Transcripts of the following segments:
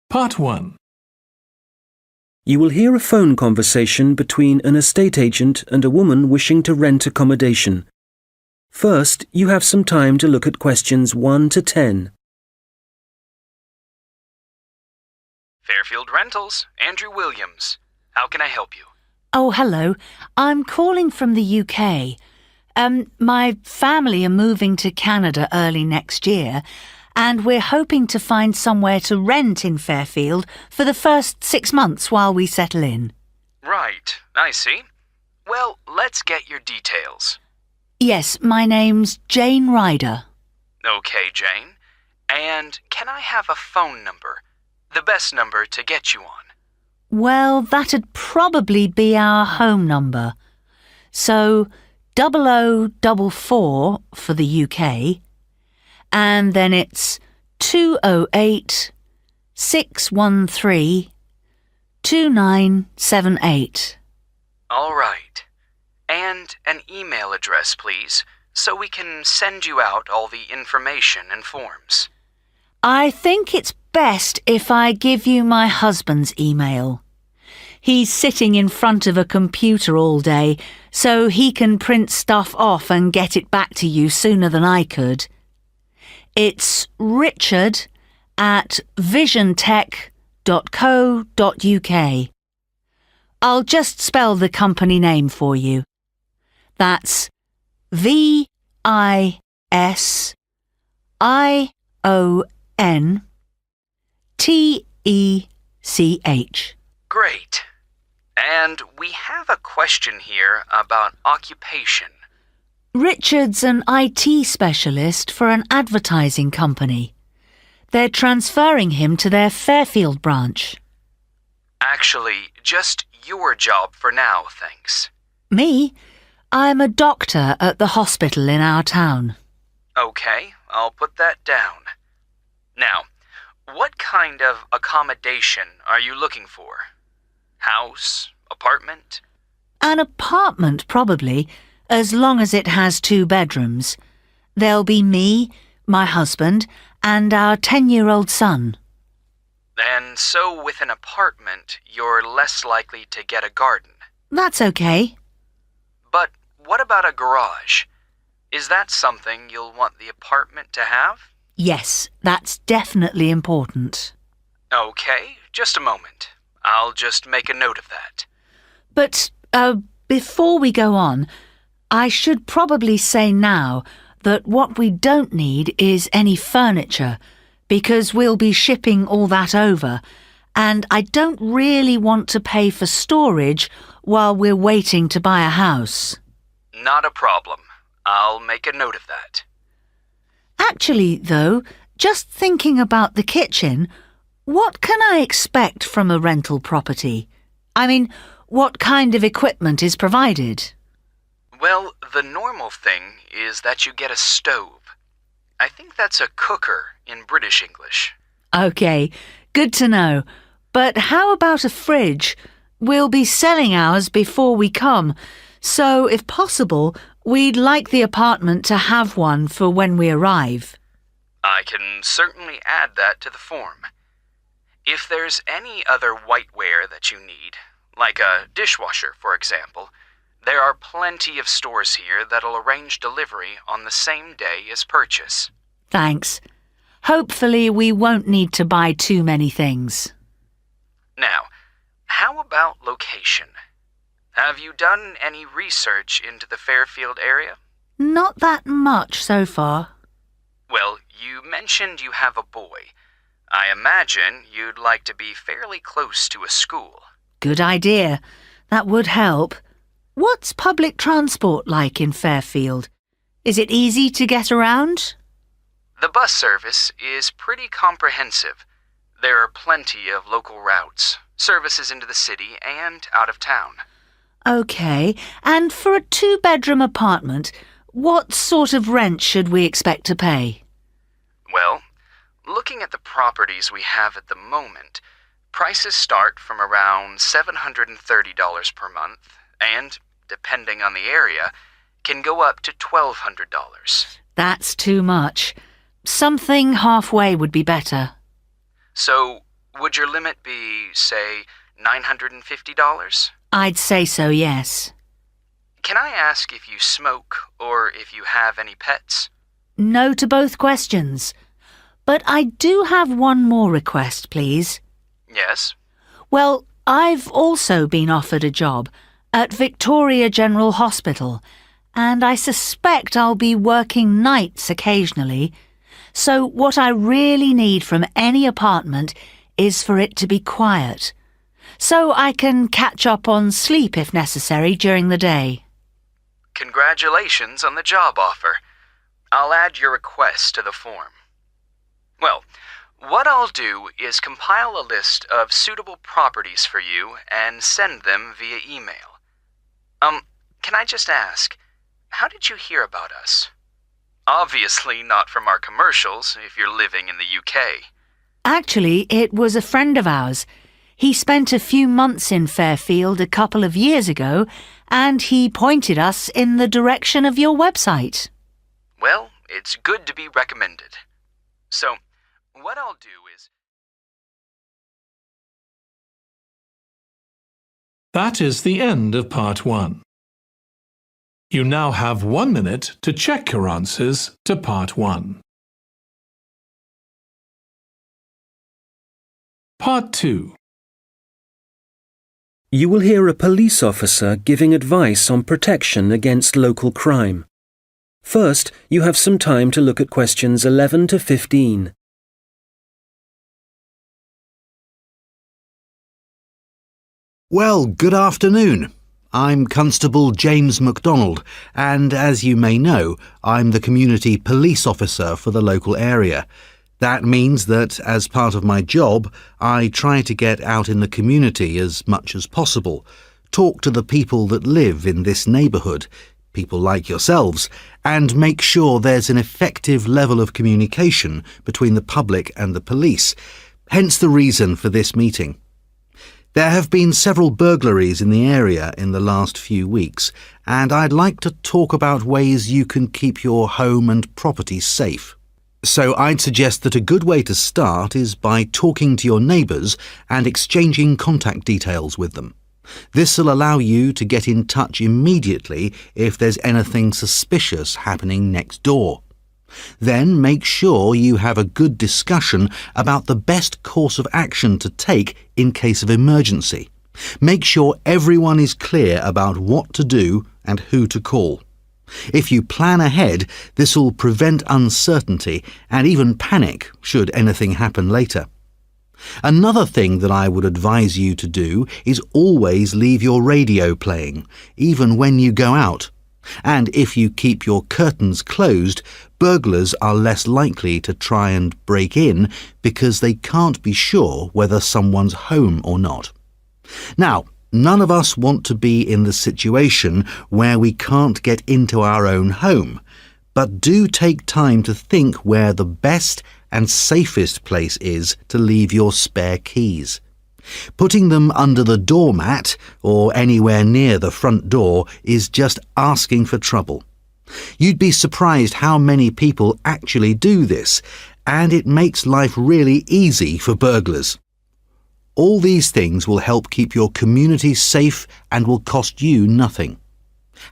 Part 1. You will hear a phone conversation between an estate agent and a woman wishing to rent accommodation. First, you have some time to look at questions 1 to 10. Fairfield Rentals, Andrew Williams. How can I help you? Oh, hello. I'm calling from the UK. My family are moving to Canada early next year, and we're hoping to find somewhere to rent in Fairfield for the first 6 months while we settle in. Right, I see. Well, let's get your details. Yes, my name's Jane Ryder. Okay, Jane. And can I have a phone number? The best number to get you on. Well, that'd probably be our home number. So, 0044 for the UK, and then it's 208 613 2978. All right. And an email address, please, so we can send you out all the information and forms. I think it's best if I give you my husband's email. He's sitting in front of a computer all day, so he can print stuff off and get it back to you sooner than I could. It's richard@visiontech.co.uk. I'll just spell the company name for you. That's VISIONTECH. Great. And we have a question here about occupation. Richard's an IT specialist for an advertising company. They're transferring him to their Fairfield branch. Actually, just your job for now, thanks. Me? I'm a doctor at the hospital in our town. Okay, I'll put that down. Now, what kind of accommodation are you looking for? House? Apartment? An apartment, probably, as long as it has 2 bedrooms. There'll be me, my husband, and our 10-year-old son. And so with an apartment, you're less likely to get a garden. That's okay. But what about a garage? Is that something you'll want the apartment to have? Yes, that's definitely important. Okay, just a moment. I'll just make a note of that. But, before we go on, I should probably say now that what we don't need is any furniture, because we'll be shipping all that over, and I don't really want to pay for storage while we're waiting to buy a house. Not a problem. I'll make a note of that. Actually, though, just thinking about the kitchen, what can I expect from a rental property? I mean, what kind of equipment is provided? Well, the normal thing is that you get a stove. I think that's a cooker in British English. OK, good to know. But how about a fridge? We'll be selling ours before we come, so if possible, we'd like the apartment to have one for when we arrive. I can certainly add that to the form. If there's any other whiteware that you need, like a dishwasher, for example, there are plenty of stores here that'll arrange delivery on the same day as purchase. Thanks. Hopefully we won't need to buy too many things. Now, how about location? Have you done any research into the Fairfield area? Not that much so far. Well, you mentioned you have a boy. I imagine you'd like to be fairly close to a school. Good idea. That would help. What's public transport like in Fairfield? Is it easy to get around? The bus service is pretty comprehensive. There are plenty of local routes, services into the city and out of town. OK, and for a 2-bedroom apartment, what sort of rent should we expect to pay? Well, looking at the properties we have at the moment, prices start from around $730 per month and, depending on the area, can go up to $1,200. That's too much. Something halfway would be better. So, Would your limit be, say, $950? I'd say so, yes. Can I ask if you smoke or if you have any pets? No to both questions. But I do have one more request, please. Yes? Well, I've also been offered a job at Victoria General Hospital, and I suspect I'll be working nights occasionally. So what I really need from any apartment is for it to be quiet, so I can catch up on sleep if necessary during the day. Congratulations on the job offer. I'll add your request to the form. Well, what I'll do is compile a list of suitable properties for you and send them via email. Can I just ask, how did you hear about us? Obviously not from our commercials if you're living in the UK. Actually, it was a friend of ours. He spent a few months in Fairfield a couple of years ago, and he pointed us in the direction of your website. Well, it's good to be recommended. So, what I'll do is... That is the end of part 1. You now have 1 minute to check your answers to part 1. Part 2. You will hear a police officer giving advice on protection against local crime. First, you have some time to look at questions 11 to 15. Well, good afternoon. I'm Constable James MacDonald, and as you may know, I'm the community police officer for the local area. That means that, as part of my job, I try to get out in the community as much as possible, talk to the people that live in this neighbourhood, people like yourselves, and make sure there's an effective level of communication between the public and the police, hence the reason for this meeting. There have been several burglaries in the area in the last few weeks, and I'd like to talk about ways you can keep your home and property safe. So I'd suggest that a good way to start is by talking to your neighbours and exchanging contact details with them. This will allow you to get in touch immediately if there's anything suspicious happening next door. Then make sure you have a good discussion about the best course of action to take in case of emergency. Make sure everyone is clear about what to do and who to call. If you plan ahead, this will prevent uncertainty and even panic should anything happen later. Another thing that I would advise you to do is always leave your radio playing, even when you go out. And if you keep your curtains closed, burglars are less likely to try and break in because they can't be sure whether someone's home or not. Now, none of us want to be in the situation where we can't get into our own home, but do take time to think where the best and safest place is to leave your spare keys. Putting them under the doormat or anywhere near the front door is just asking for trouble. You'd be surprised how many people actually do this, and it makes life really easy for burglars. All these things will help keep your community safe and will cost you nothing.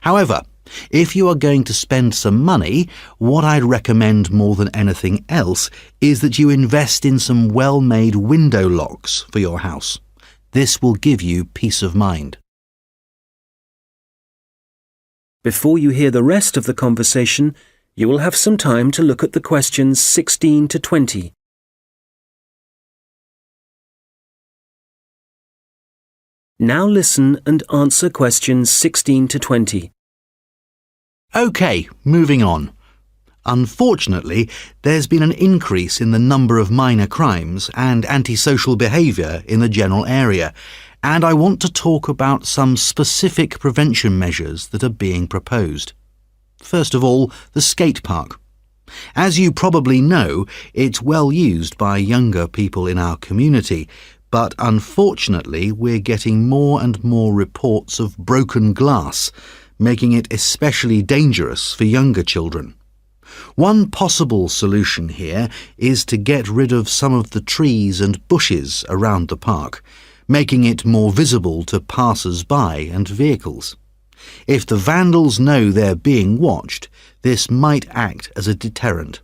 However, if you are going to spend some money, what I'd recommend more than anything else is that you invest in some well-made window locks for your house. This will give you peace of mind. Before you hear the rest of the conversation, you will have some time to look at the questions 16 to 20. Now listen and answer questions 16 to 20. OK, moving on. Unfortunately, there's been an increase in the number of minor crimes and antisocial behaviour in the general area, and I want to talk about some specific prevention measures that are being proposed. First of all, the skate park. As you probably know, it's well used by younger people in our community, but unfortunately we're getting more and more reports of broken glass, making it especially dangerous for younger children. One possible solution here is to get rid of some of the trees and bushes around the park, making it more visible to passers-by and vehicles. If the vandals know they're being watched, this might act as a deterrent.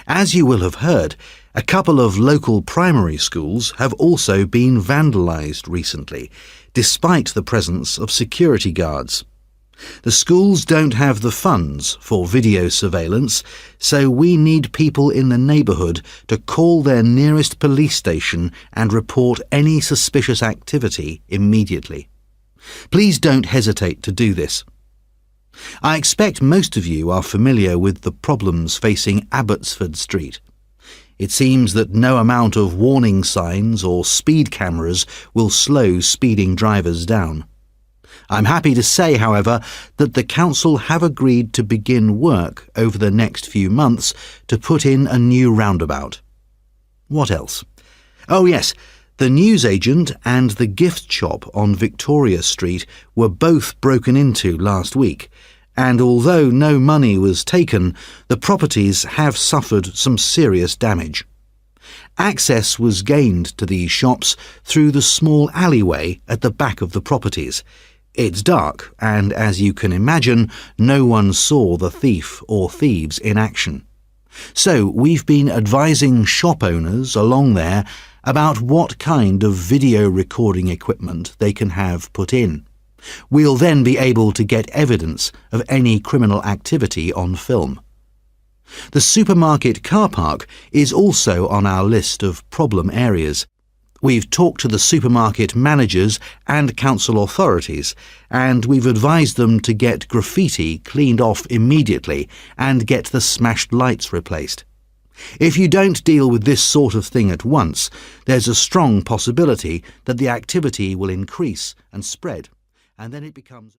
As you will have heard, a couple of local primary schools have also been vandalised recently, despite the presence of security guards. The schools don't have the funds for video surveillance, so we need people in the neighbourhood to call their nearest police station and report any suspicious activity immediately. Please don't hesitate to do this. I expect most of you are familiar with the problems facing Abbotsford Street. It seems that no amount of warning signs or speed cameras will slow speeding drivers down. I'm happy to say, however, that the council have agreed to begin work over the next few months to put in a new roundabout. What else? Oh yes, the newsagent and the gift shop on Victoria Street were both broken into last week, and although no money was taken, the properties have suffered some serious damage. Access was gained to these shops through the small alleyway at the back of the properties. It's dark, and as you can imagine, no one saw the thief or thieves in action. So we've been advising shop owners along there about what kind of video recording equipment they can have put in. We'll then be able to get evidence of any criminal activity on film. The supermarket car park is also on our list of problem areas. We've talked to the supermarket managers and council authorities, and we've advised them to get graffiti cleaned off immediately and get the smashed lights replaced. If you don't deal with this sort of thing at once, there's a strong possibility that the activity will increase and spread, and then it becomes...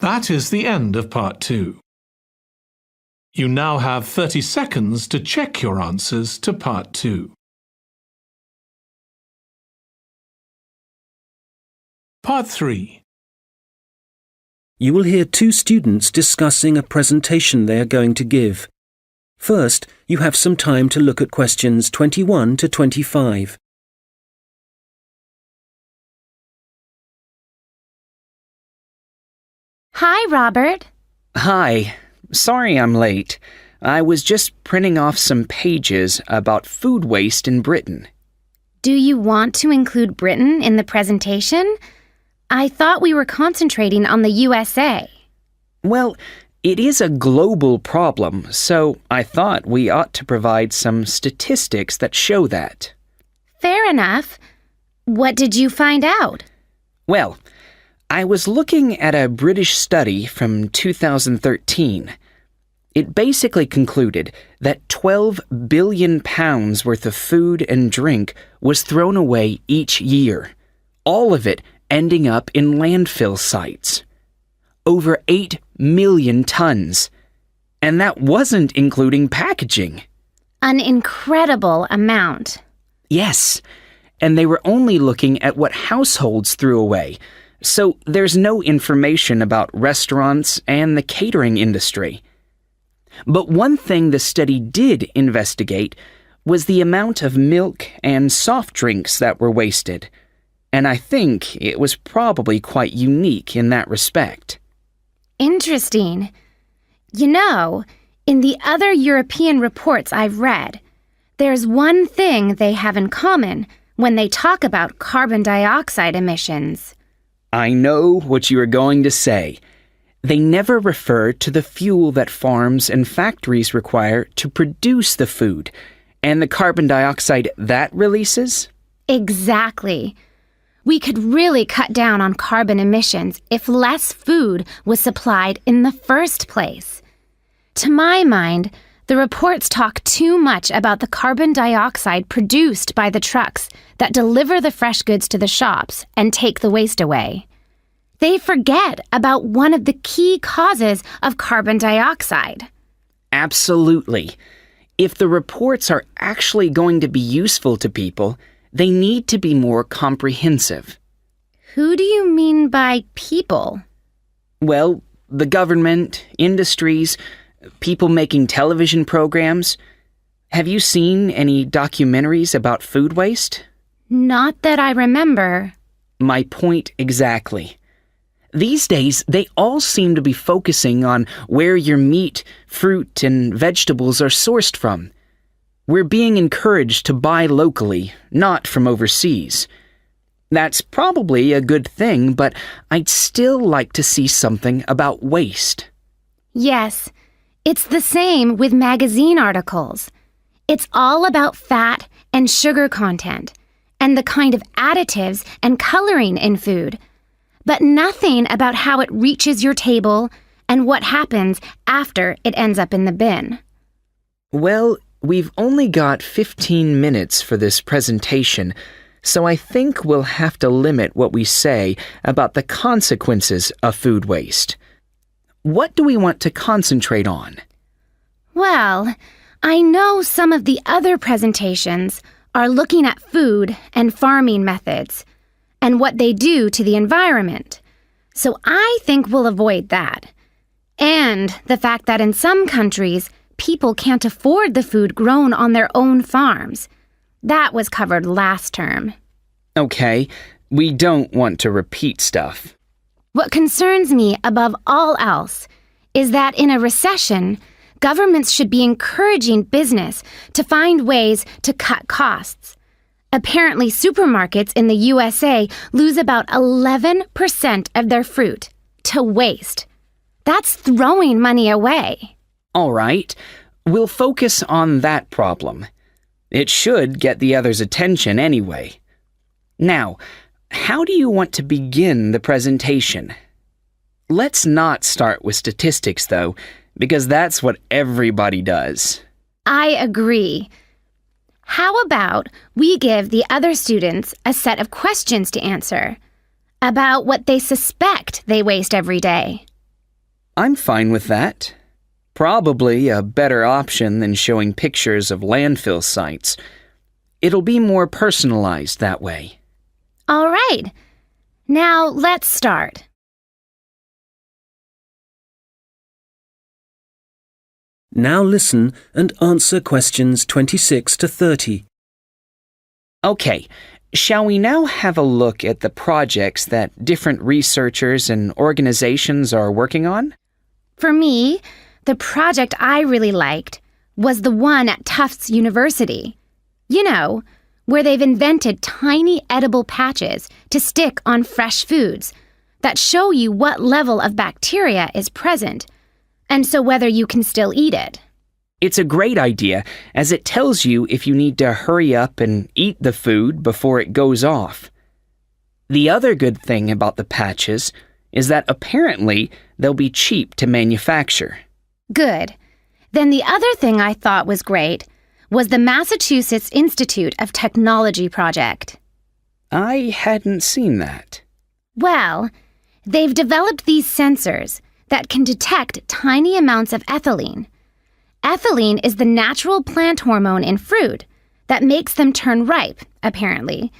That is the end of part 2. You now have 30 seconds to check your answers to part 2. Part 3. You will hear two students discussing a presentation they are going to give. First, you have some time to look at questions 21 to 25. Hi, Robert. Hi. Sorry I'm late. I was just printing off some pages about food waste in Britain. Do you want to include Britain in the presentation? I thought we were concentrating on the USA. Well, it is a global problem, so I thought we ought to provide some statistics that show that. Fair enough. What did you find out? Well, I was looking at a British study from 2013. It basically concluded that 12 billion pounds worth of food and drink was thrown away each year, all of it ending up in landfill sites. Over 8 million tons. And that wasn't including packaging. An incredible amount. Yes, and they were only looking at what households threw away, so there's no information about restaurants and the catering industry. But one thing the study did investigate was the amount of milk and soft drinks that were wasted, and I think it was probably quite unique in that respect. Interesting. You know, in the other European reports I've read, there's one thing they have in common when they talk about carbon dioxide emissions. I know what you are going to say. They never refer to the fuel that farms and factories require to produce the food, and the carbon dioxide that releases? Exactly. We could really cut down on carbon emissions if less food was supplied in the first place. To my mind, the reports talk too much about the carbon dioxide produced by the trucks that deliver the fresh goods to the shops and take the waste away. They forget about one of the key causes of carbon dioxide. Absolutely. If the reports are actually going to be useful to people, they need to be more comprehensive. Who do you mean by people? Well, the government, industries, people making television programs. Have you seen any documentaries about food waste? Not that I remember. My point exactly. These days, they all seem to be focusing on where your meat, fruit, and vegetables are sourced from. We're being encouraged to buy locally, not from overseas. That's probably a good thing, but I'd still like to see something about waste. Yes, it's the same with magazine articles. It's all about fat and sugar content, and the kind of additives and coloring in food, but nothing about how it reaches your table and what happens after it ends up in the bin. Well, we've only got 15 minutes for this presentation, so I think we'll have to limit what we say about the consequences of food waste. What do we want to concentrate on? Well, I know some of the other presentations are looking at food and farming methods and what they do to the environment. So I think we'll avoid that. And the fact that in some countries, people can't afford the food grown on their own farms. That was covered last term. Okay, we don't want to repeat stuff. What concerns me above all else is that in a recession, governments should be encouraging business to find ways to cut costs. Apparently, supermarkets in the USA lose about 11% of their fruit to waste. That's throwing money away. All right, we'll focus on that problem. It should get the others' attention anyway. Now, how do you want to begin the presentation? Let's not start with statistics, though, because that's what everybody does. I agree. How about we give the other students a set of questions to answer about what they suspect they waste every day? I'm fine with that. Probably a better option than showing pictures of landfill sites. It'll be more personalized that way. All right. Now let's start. Now listen and answer questions 26 to 30. Okay, shall we now have a look at the projects that different researchers and organizations are working on? For me, the project I really liked was the one at Tufts University. You know, where they've invented tiny edible patches to stick on fresh foods that show you what level of bacteria is present, and so whether you can still eat it. It's a great idea, as it tells you if you need to hurry up and eat the food before it goes off. The other good thing about the patches is that apparently they'll be cheap to manufacture. Good. Then the other thing I thought was great was the Massachusetts Institute of Technology project. I hadn't seen that. Well, they've developed these sensors that can detect tiny amounts of ethylene. Ethylene is the natural plant hormone in fruit that makes them turn ripe, apparently.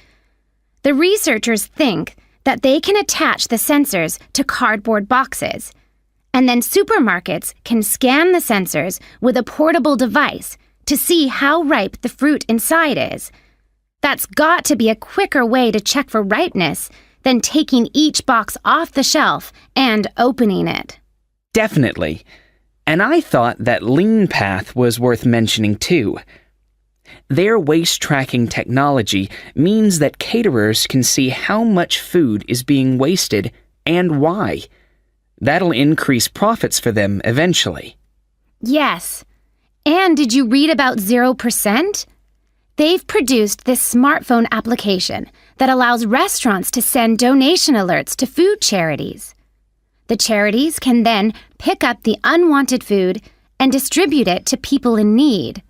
The researchers think that they can attach the sensors to cardboard boxes, and then supermarkets can scan the sensors with a portable device to see how ripe the fruit inside is. That's got to be a quicker way to check for ripeness than taking each box off the shelf and opening it. Definitely. And I thought that Lean Path was worth mentioning too. Their waste tracking technology means that caterers can see how much food is being wasted and why. That'll increase profits for them eventually. Yes. And did you read about 0%? They've produced this smartphone application that allows restaurants to send donation alerts to food charities. The charities can then pick up the unwanted food and distribute it to people in need.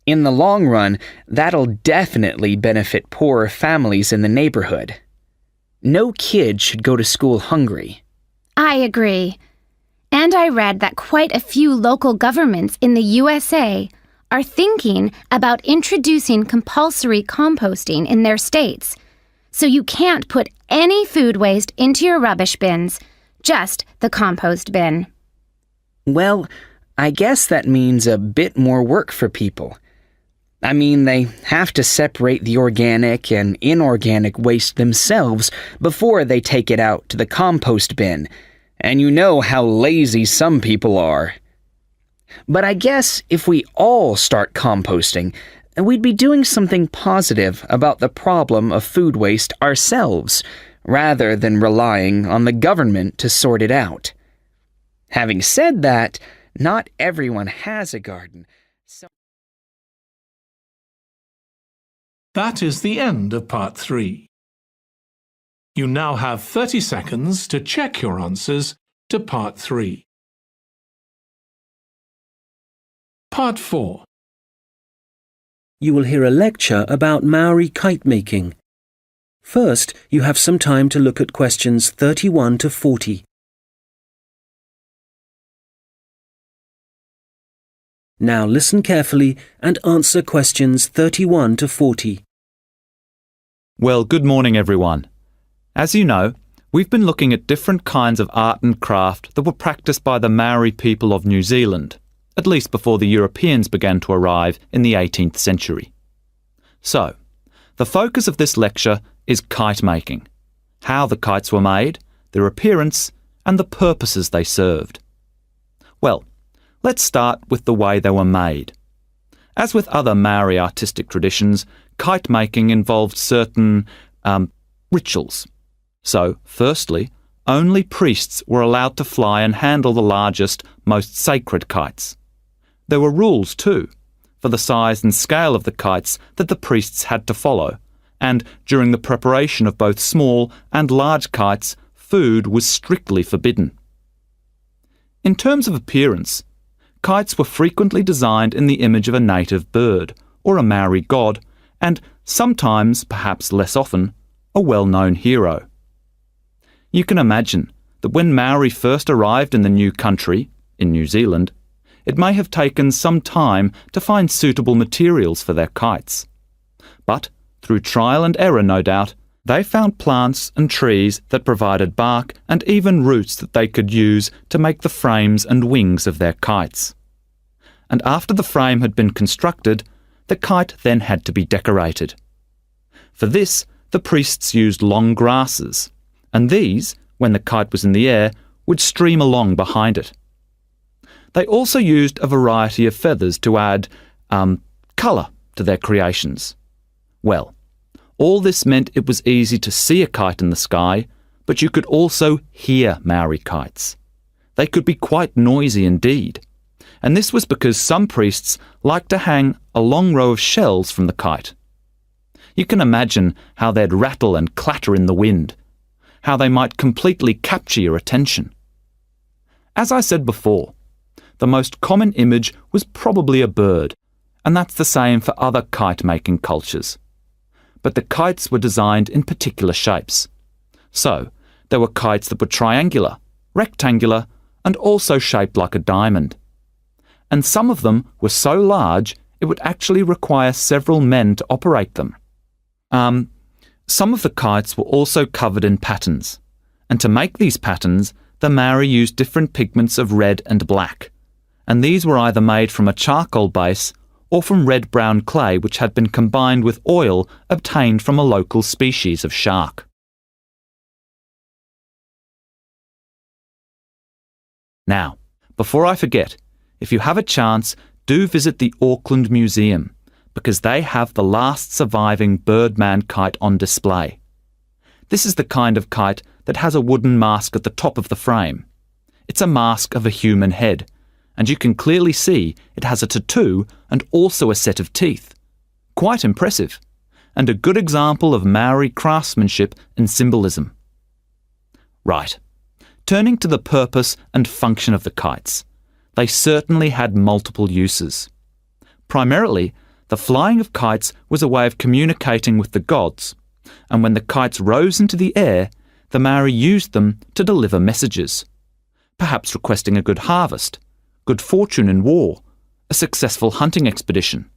In the long run, that'll definitely benefit poorer families in the neighborhood. No kid should go to school hungry. I agree. And I read that quite a few local governments in the USA are thinking about introducing compulsory composting in their states, so you can't put any food waste into your rubbish bins just the compost bin. Well, I guess that means a bit more work for people. I mean, they have to separate the organic and inorganic waste themselves before they take it out to the compost bin, and you know how lazy some people are. But I guess if we all start composting, we'd be doing something positive about the problem of food waste ourselves, rather than relying on the government to sort it out. Having said that, not everyone has a garden. That is the end of Part 3. You now have 30 seconds to check your answers to Part 3. Part 4. You will hear a lecture about Maori kite making. First, you have some time to look at questions 31 to 40. Now listen carefully and answer questions 31 to 40. Well, good morning, everyone. As you know, we've been looking at different kinds of art and craft that were practiced by the Maori people of New Zealand, at least before the Europeans began to arrive in the 18th century. So, the focus of this lecture is kite making, how the kites were made, their appearance, and the purposes they served. Well, let's start with the way they were made. As with other Maori artistic traditions, kite making involved certain rituals. So, firstly, only priests were allowed to fly and handle the largest, most sacred kites. There were rules too, for the size and scale of the kites that the priests had to follow, and during the preparation of both small and large kites, food was strictly forbidden. In terms of appearance, kites were frequently designed in the image of a native bird, or a Maori god, and sometimes, perhaps less often, a well-known hero. You can imagine that when Maori first arrived in the new country, in New Zealand, it may have taken some time to find suitable materials for their kites. But, through trial and error no doubt, they found plants and trees that provided bark and even roots that they could use to make the frames and wings of their kites. And after the frame had been constructed, the kite then had to be decorated. For this, the priests used long grasses, and these, when the kite was in the air, would stream along behind it. They also used a variety of feathers to add colour to their creations. Well, all this meant it was easy to see a kite in the sky, but you could also hear Maori kites. They could be quite noisy indeed, and this was because some priests liked to hang a long row of shells from the kite. You can imagine how they'd rattle and clatter in the wind, how they might completely capture your attention. As I said before, the most common image was probably a bird, and that's the same for other kite-making cultures. But the kites were designed in particular shapes. So, there were kites that were triangular, rectangular, and also shaped like a diamond. And some of them were so large it would actually require several men to operate them. Some of the kites were also covered in patterns, and to make these patterns, the Maori used different pigments of red and black, and these were either made from a charcoal base or from red-brown clay which had been combined with oil obtained from a local species of shark. Now, before I forget, if you have a chance, do visit the Auckland Museum, because they have the last surviving Birdman kite on display. This is the kind of kite that has a wooden mask at the top of the frame. It's a mask of a human head, and you can clearly see it has a tattoo and also a set of teeth. Quite impressive, and a good example of Maori craftsmanship and symbolism. Right, turning to the purpose and function of the kites. They certainly had multiple uses. Primarily, the flying of kites was a way of communicating with the gods, and when the kites rose into the air, the Maori used them to deliver messages, perhaps requesting a good harvest, good fortune in war, a successful hunting expedition.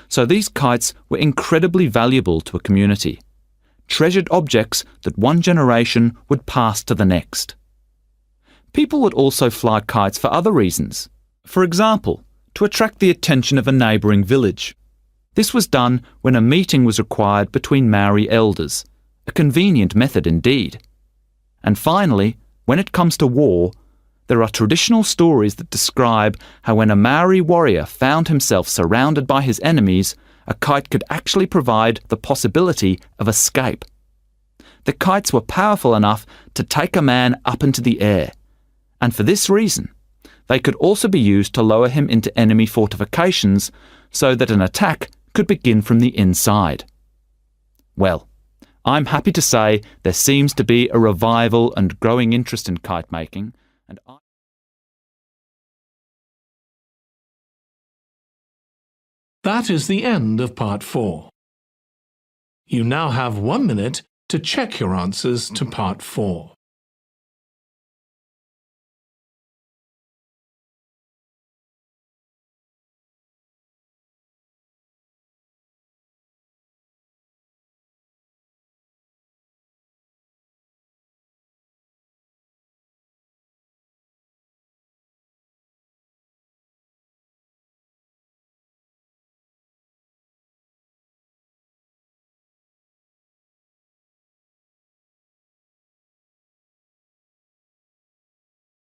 So these kites were incredibly valuable to a community, treasured objects that one generation would pass to the next. People would also fly kites for other reasons. For example, to attract the attention of a neighbouring village. This was done when a meeting was required between Maori elders, a convenient method indeed. And finally, when it comes to war, there are traditional stories that describe how when a Maori warrior found himself surrounded by his enemies, a kite could actually provide the possibility of escape. The kites were powerful enough to take a man up into the air, and for this reason, they could also be used to lower him into enemy fortifications so that an attack could begin from the inside. Well, I'm happy to say there seems to be a revival and growing interest in kite making, and That is the end of Part 4. You now have 1 minute to check your answers to Part 4.